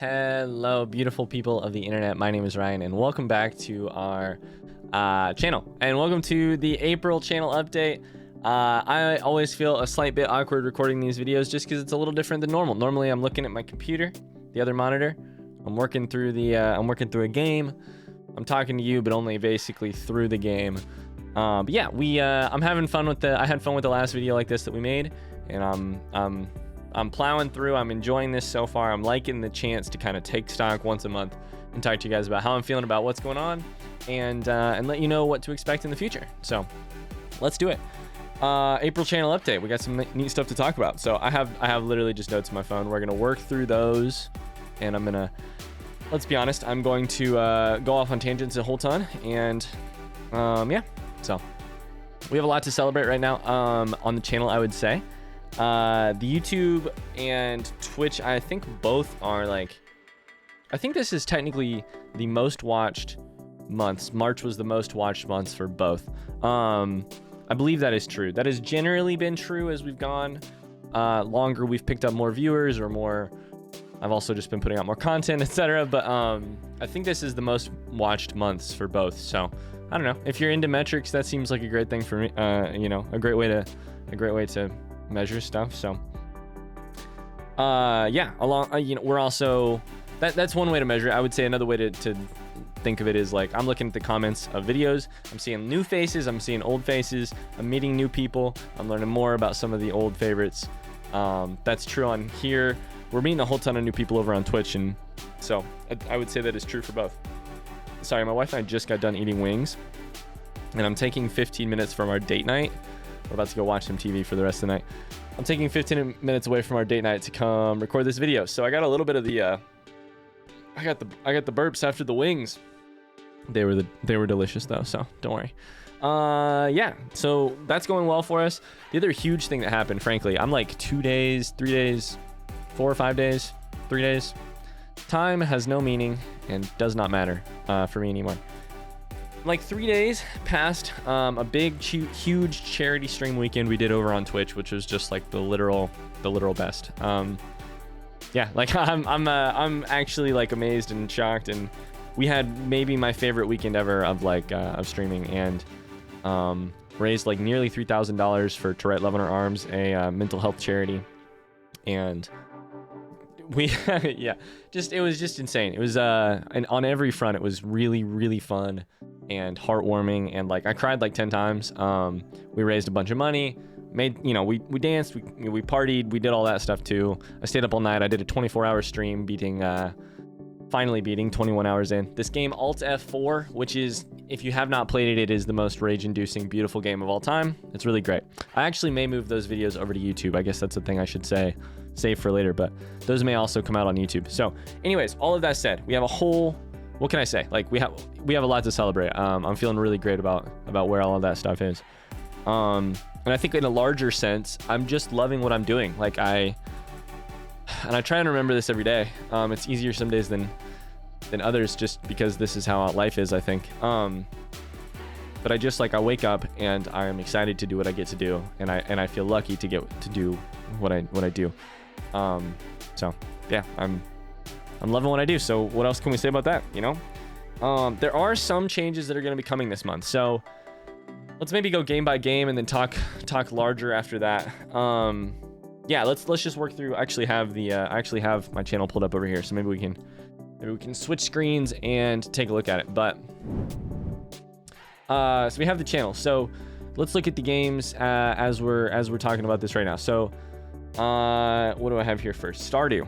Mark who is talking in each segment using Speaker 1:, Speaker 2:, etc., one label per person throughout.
Speaker 1: Hello, beautiful people of the internet. My name is Ryan, and welcome back to our channel. And welcome to the April channel update. I always feel a slight bit awkward recording these videos just because it's a little different than normal. Normally, I'm looking at my computer, the other monitor. I'm working through a game. I'm talking to you, but only basically through the game. But yeah, I'm having fun with I had fun with the last video like this that we made, and I'm plowing through. I'm enjoying this so far. I'm liking the chance to kind of take stock once a month and talk to you guys about how I'm feeling about what's going on, and let you know what to expect in the future. So let's do it. April channel update. We got some neat stuff to talk about. So I have literally just notes on my phone. We're gonna work through those, and let's be honest, I'm going to go off on tangents a whole ton, and yeah. So we have a lot to celebrate right now on the channel, I would say. The YouTube and Twitch, I think both are like, I think this is technically the most watched months. March was the most watched months for both. I believe that is true. That has generally been true as we've gone longer. We've picked up more viewers or more. I've also just been putting out more content, etc. But I think this is the most watched months for both. So I don't know. If you're into metrics, that seems like a great thing for me. You know, a great way to measure stuff. So yeah, you know, we're also that's one way to measure it. I would say another way to think of it is like, I'm looking at the comments of videos, I'm seeing new faces, I'm seeing old faces, I'm meeting new people, I'm learning more about some of the old favorites. That's true on here. We're meeting a whole ton of new people over on Twitch, and so I would say that is true for both. Sorry, my wife and I just got done eating wings, and I'm taking 15 minutes from our date night. We're about to go watch some TV for the rest of the night. I'm taking 15 minutes away from our date night to come record this video. So I got a little bit of the I got the burps after the wings. They were delicious though, so don't worry. Yeah, so that's going well for us. The other huge thing that happened, frankly, I'm like 2 days, 3 days, 4 or 5 days, 3 days. Time has no meaning and does not matter for me anymore. Like 3 days past a big huge charity stream weekend we did over on Twitch, which was just like the literal best. Yeah, like I'm actually like amazed and shocked, and we had maybe my favorite weekend ever of streaming, and raised like nearly $3,000 for Tourette Love on Our Arms, a mental health charity. And we yeah, it was just insane. It was and on every front it was really fun and heartwarming, and like I cried like 10 times. We raised a bunch of money, we danced, we partied, we did all that stuff too. I stayed up all night. I did a 24-hour stream finally beating 21 hours in this game, Alt F4, which is, if you have not played it, it is the most rage-inducing beautiful game of all time. It's really great. I actually may move those videos over to YouTube. I guess that's the thing I should save for later, but those may also come out on YouTube. So anyways, all of that said, we have a whole, what can I say? Like we have a lot to celebrate. I'm feeling really great about where all of that stuff is. And I think in a larger sense, I'm just loving what I'm doing. Like I try and remember this every day. It's easier some days than others, just because this is how life is, I think. But I wake up and I'm excited to do what I get to do, and I feel lucky to get to do what I do. So yeah, I'm loving what I do. So what else can we say about that? You know, there are some changes that are going to be coming this month. So let's maybe go game by game and then talk larger after that. Yeah, let's just work through. I actually have my channel pulled up over here, so maybe we can switch screens and take a look at it. But so we have the channel. So let's look at the games as we're talking about this right now. So what do I have here first? Stardew.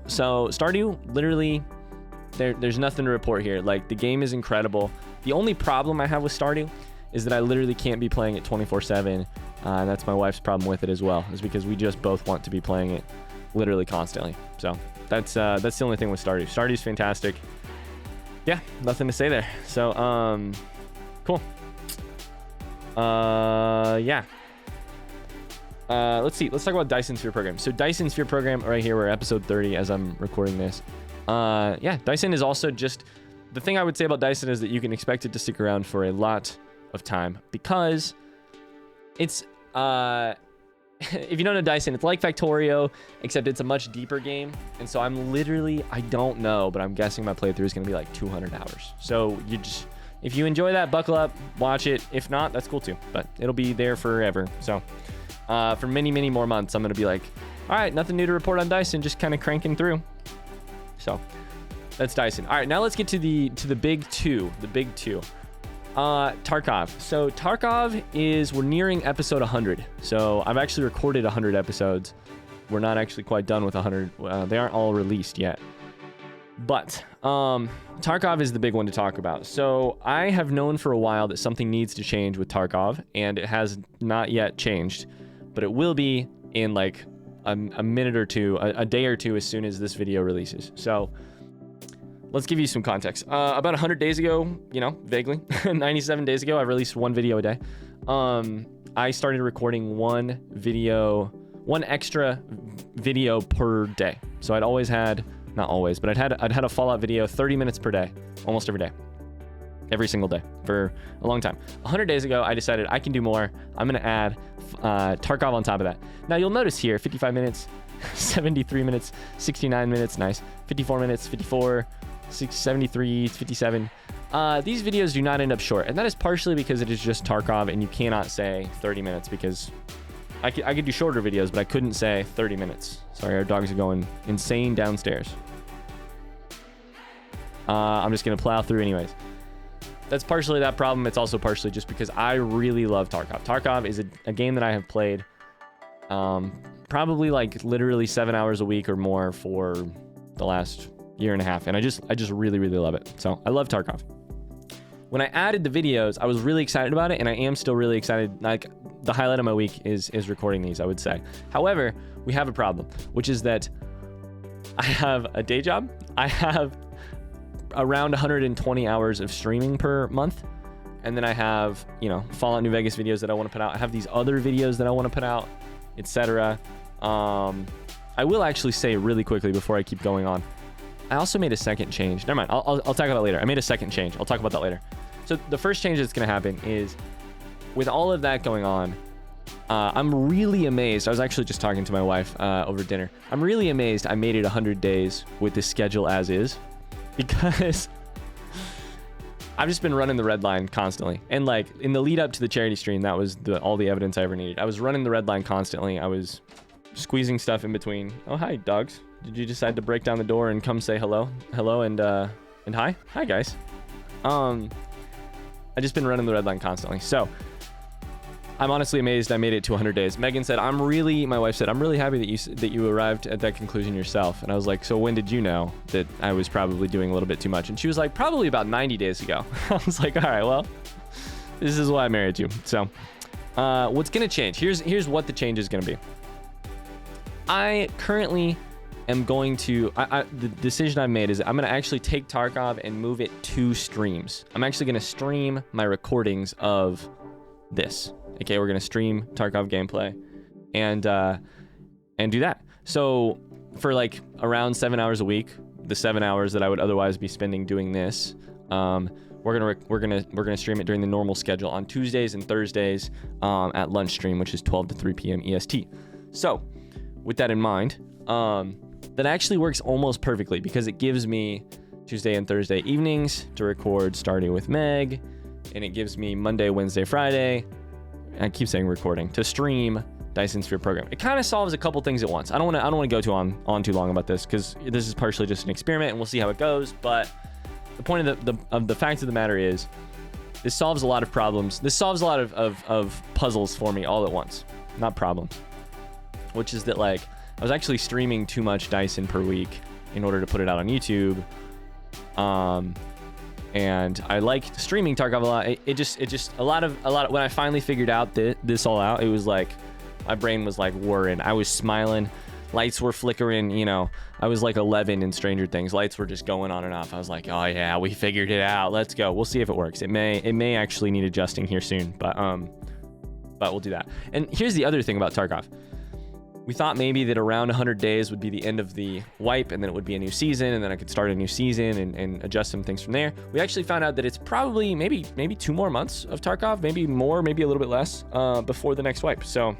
Speaker 1: So Stardew, literally, there's nothing to report here. Like, the game is incredible. The only problem I have with Stardew is that I literally can't be playing it 24/7. And that's my wife's problem with it as well, is because we just both want to be playing it literally constantly. So that's the only thing with Stardew. Stardew's fantastic. Yeah, nothing to say there. So cool. Yeah. Let's see. Let's talk about Dyson Sphere Program. So Dyson Sphere Program right here, we're episode 30 as I'm recording this. Yeah, Dyson is also just, the thing I would say about Dyson is that you can expect it to stick around for a lot of time, because it's if you don't know Dyson, it's like Factorio, except it's a much deeper game. And so I'm literally, I don't know, but I'm guessing my playthrough is going to be like 200 hours. So you just, if you enjoy that, buckle up, watch it. If not, that's cool too, but it'll be there forever. So for many, many more months, I'm going to be like, all right, nothing new to report on Dyson, just kind of cranking through. So that's Dyson. All right, now let's get to the big two, Tarkov. So Tarkov we're nearing episode 100. So I've actually recorded 100 episodes. We're not actually quite done with 100. They aren't all released yet. But Tarkov is the big one to talk about. So I have known for a while that something needs to change with Tarkov, and it has not yet changed, but it will be in like a minute or two, a day or two as soon as this video releases. So let's give you some context. About 100 days ago, vaguely, 97 days ago, I released one video a day. I started recording one extra video per day. So I'd always had, not always, but I'd had a Fallout video 30 minutes per day, almost every day. Every single day for a long time. 100 days ago, I decided I can do more. I'm going to add Tarkov on top of that. Now you'll notice here, 55 minutes, 73 minutes, 69 minutes, nice. 54 minutes, 54, 73, 57. These videos do not end up short, and that is partially because it is just Tarkov, and you cannot say 30 minutes because I could do shorter videos, but I couldn't say 30 minutes. Sorry, our dogs are going insane downstairs. I'm just going to plow through anyways. That's partially that problem. It's also partially just because I really love Tarkov. Tarkov is a game that I have played probably like literally 7 hours a week or more for the last year and a half. And I just really, really love it. So I love Tarkov. When I added the videos, I was really excited about it, and I am still really excited. Like, the highlight of my week is recording these, I would say. However, we have a problem, which is that I have a day job. I have around 120 hours of streaming per month. And then I have, Fallout New Vegas videos that I want to put out. I have these other videos that I want to put out, etc. I will actually say really quickly before I keep going on, I also made a second change. Never mind, I'll talk about that later. I made a second change. I'll talk about that later. So the first change that's going to happen is, with all of that going on, I'm really amazed. I was actually just talking to my wife over dinner. I'm really amazed I made it 100 days with this schedule as is, because I've just been running the red line constantly. And like in the lead up to the charity stream, that was all the evidence I ever needed. I was running the red line constantly. I was squeezing stuff in between. Oh, hi, dogs. Did you decide to break down the door and come say hello? Hello and hi? Hi, guys. I just been running the red line constantly. So I'm honestly amazed I made it to 100 days. Megan said, my wife said, I'm really happy that you arrived at that conclusion yourself. And I was like, so when did you know that I was probably doing a little bit too much? And she was like, probably about 90 days ago. I was like, all right, well, this is why I married you. So what's going to change? Here's what the change is going to be. I currently am going to, the decision I've made is I'm going to actually take Tarkov and move it to streams. I'm actually going to stream my recordings of this. Okay, we're going to stream Tarkov gameplay and do that. So for like around 7 hours a week, the 7 hours that I would otherwise be spending doing this, we're gonna stream it during the normal schedule on Tuesdays and Thursdays at lunch stream, which is 12 to 3 p.m. EST. So with that in mind, that actually works almost perfectly because it gives me Tuesday and Thursday evenings to record starting with Meg, and it gives me Monday, Wednesday, Friday, I keep saying recording, to stream Dyson Sphere program. It kind of solves a couple things at once. I don't want to go on too long about this because this is partially just an experiment and we'll see how it goes. But the point of the fact of the matter is, this solves a lot of problems. This solves a lot of puzzles for me all at once. Not problems. Which is that, like, I was actually streaming too much Dyson per week in order to put it out on YouTube. And I liked streaming Tarkov a lot. It just a lot of when I finally figured out this all out, it was like my brain was like whirring. I was smiling, lights were flickering. I was like 11 in Stranger Things. Lights were just going on and off. I was like, oh yeah, we figured it out. Let's go. We'll see if it works. It may actually need adjusting here soon, but we'll do that. And here's the other thing about Tarkov. We thought maybe that around 100 days would be the end of the wipe, and then it would be a new season, and then I could start a new season and adjust some things from there. We actually found out that it's probably maybe 2 more months of Tarkov, maybe more, maybe a little bit less, before the next wipe. So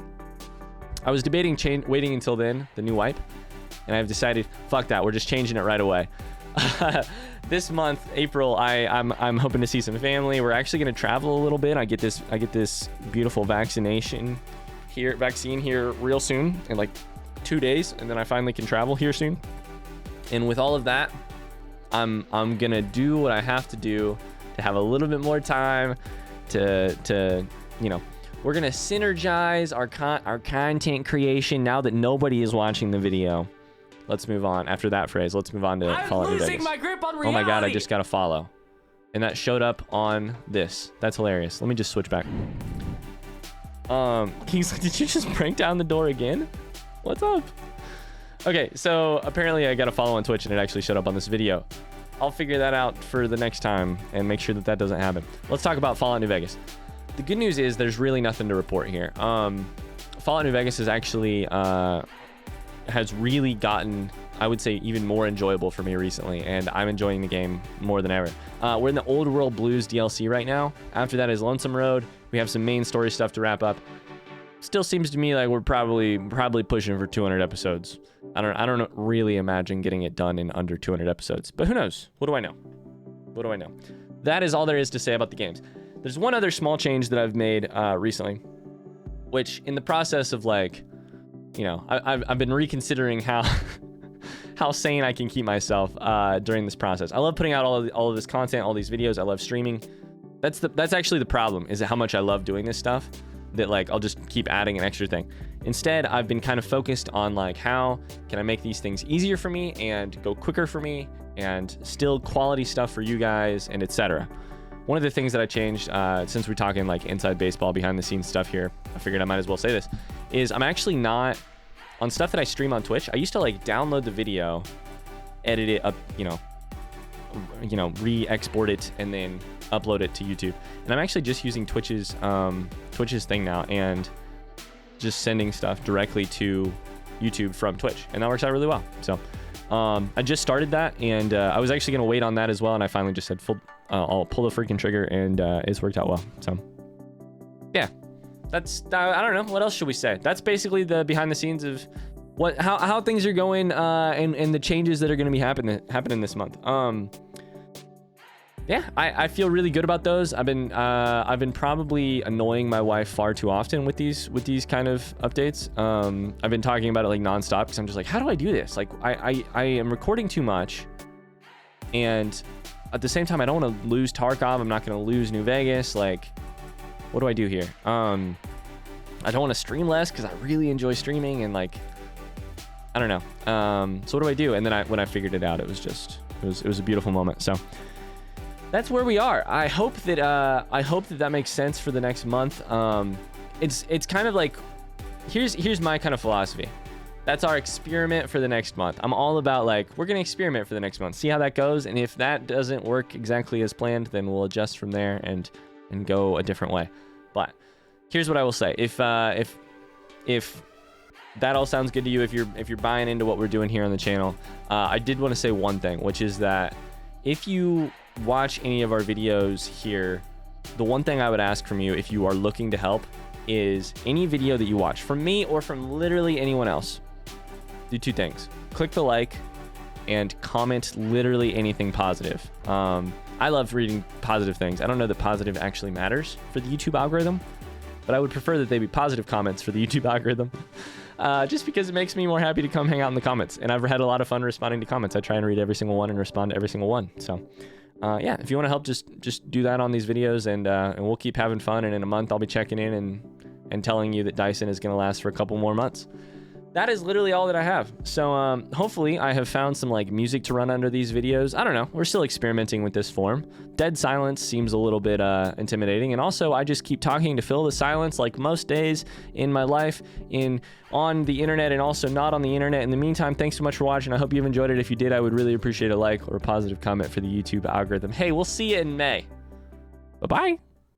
Speaker 1: I was debating waiting until then, the new wipe, and I've decided, fuck that, we're just changing it right away. This month, April, I'm hoping to see some family. We're actually gonna travel a little bit. I get this beautiful vaccine here real soon, in like 2 days, and then I finally can travel here soon. And with all of that, I'm gonna do what I have to do to have a little bit more time to you know, we're gonna synergize our content creation now that nobody is watching the video. Let's move on. After that phrase, let's move on to Fallout New Vegas. My grip on reality. Oh my god, I just got a follow. And that showed up on this. That's hilarious. Let me just switch back. Kingsley, did you just break down the door again? What's up? Okay, so apparently I got a follow on Twitch and it actually showed up on this video. I'll figure that out for the next time and make sure that that doesn't happen. Let's talk about Fallout New Vegas. The good news is there's really nothing to report here. Fallout New Vegas is actually has really gotten, I would say, even more enjoyable for me recently, and I'm enjoying the game more than ever. We're in the Old World Blues DLC right now. After that is Lonesome Road. We have some main story stuff to wrap up. Still seems to me like we're probably pushing for 200 episodes. I don't really imagine getting it done in under 200 episodes, but who knows? What do I know? What do I know? That is all there is to say about the games. There's one other small change that I've made recently, which in the process of, like, you know, I've been reconsidering how how sane I can keep myself during this process. I love putting out all of this content, all these videos. I love streaming. That's actually the problem, is how much I love doing this stuff, that like I'll just keep adding an extra thing. Instead, I've been kind of focused on like, how can I make these things easier for me and go quicker for me and still quality stuff for you guys, and etc. One of the things that I changed, since we're talking like inside baseball, behind the scenes stuff here, I figured I might as well say this, is I'm actually not, on stuff that I stream on Twitch, I used to like download the video, edit it up, you know, re-export it, and then upload it to YouTube. And I'm actually just using Twitch's thing now, and just sending stuff directly to YouTube from Twitch, and that works out really well. So I just started that, and I was actually gonna wait on that as well, and I finally just said, I'll pull the freaking trigger, and it's worked out well. So yeah, that's, I don't know, what else should we say? That's basically the behind the scenes of how things are going, and the changes that are going to be happening this month. Yeah, I feel really good about those. I've been probably annoying my wife far too often with these kind of updates. I've been talking about it like nonstop, because I'm just like, how do I do this? Like, I am recording too much, and at the same time, I don't want to lose Tarkov. I'm not going to lose New Vegas. Like, what do I do here? I don't want to stream less, because I really enjoy streaming, and like, I don't know. So what do I do? And then when I figured it out, it was a beautiful moment. So that's where we are. I hope that makes sense for the next month. It's kind of like, here's my kind of philosophy. That's our experiment for the next month. I'm all about like, we're gonna experiment for the next month, see how that goes, and if that doesn't work exactly as planned, then we'll adjust from there and go a different way. But here's what I will say: if that all sounds good to you, if you're buying into what we're doing here on the channel, I did want to say one thing, which is that if you watch any of our videos here, the one thing I would ask from you, if you are looking to help, is any video that you watch from me or from literally anyone else, do two things: click the like and comment literally anything positive. I love reading positive things. I don't know that positive actually matters for the YouTube algorithm, but I would prefer that they be positive comments for the YouTube algorithm. Just because it makes me more happy to come hang out in the comments, and I've had a lot of fun responding to comments. I try and read every single one and respond to every single one. So yeah, if you want to help, just do that on these videos, and we'll keep having fun, and in a month I'll be checking in and telling you that Dyson is going to last for a couple more months. That is literally all that I have. So hopefully I have found some like music to run under these videos. I don't know, we're still experimenting with this form. Dead silence seems a little bit intimidating, and also I just keep talking to fill the silence like most days in my life, on the internet and also not on the internet. In the meantime, thanks so much for watching. I hope you've enjoyed it. If you did, I would really appreciate a like or a positive comment for the YouTube algorithm. Hey, we'll see you in May. Bye-bye.